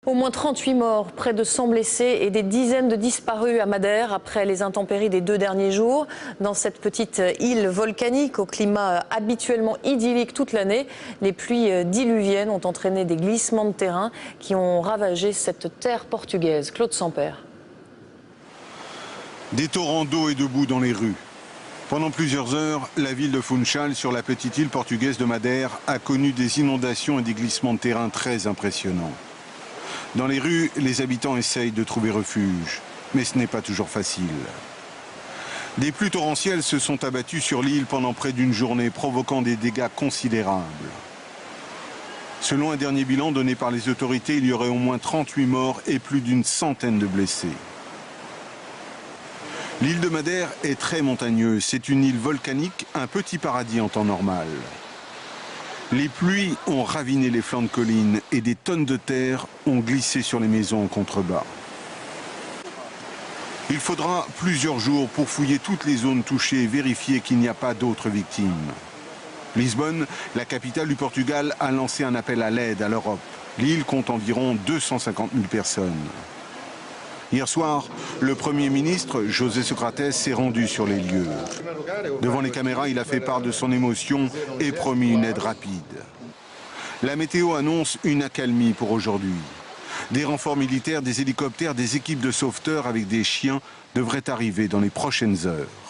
Au moins 38 morts, près de 100 blessés et des dizaines de disparus à Madère après les intempéries des 2 derniers jours. Dans cette petite île volcanique au climat habituellement idyllique toute l'année, les pluies diluviennes ont entraîné des glissements de terrain qui ont ravagé cette terre portugaise. Claude Sampère. Des torrents d'eau et de boue dans les rues. Pendant plusieurs heures, la ville de Funchal, sur la petite île portugaise de Madère, a connu des inondations et des glissements de terrain très impressionnants. Dans les rues, les habitants essayent de trouver refuge, mais ce n'est pas toujours facile. Des pluies torrentielles se sont abattues sur l'île pendant près d'une journée, provoquant des dégâts considérables. Selon un dernier bilan donné par les autorités, il y aurait au moins 38 morts et plus d'une centaine de blessés. L'île de Madère est très montagneuse. C'est une île volcanique, un petit paradis en temps normal. Les pluies ont raviné les flancs de collines et des tonnes de terre ont glissé sur les maisons en contrebas. Il faudra plusieurs jours pour fouiller toutes les zones touchées et vérifier qu'il n'y a pas d'autres victimes. Lisbonne, la capitale du Portugal, a lancé un appel à l'aide à l'Europe. L'île compte environ 250 000 personnes. Hier soir, le Premier ministre, José Socrates, s'est rendu sur les lieux. Devant les caméras, il a fait part de son émotion et promis une aide rapide. La météo annonce une accalmie pour aujourd'hui. Des renforts militaires, des hélicoptères, des équipes de sauveteurs avec des chiens devraient arriver dans les prochaines heures.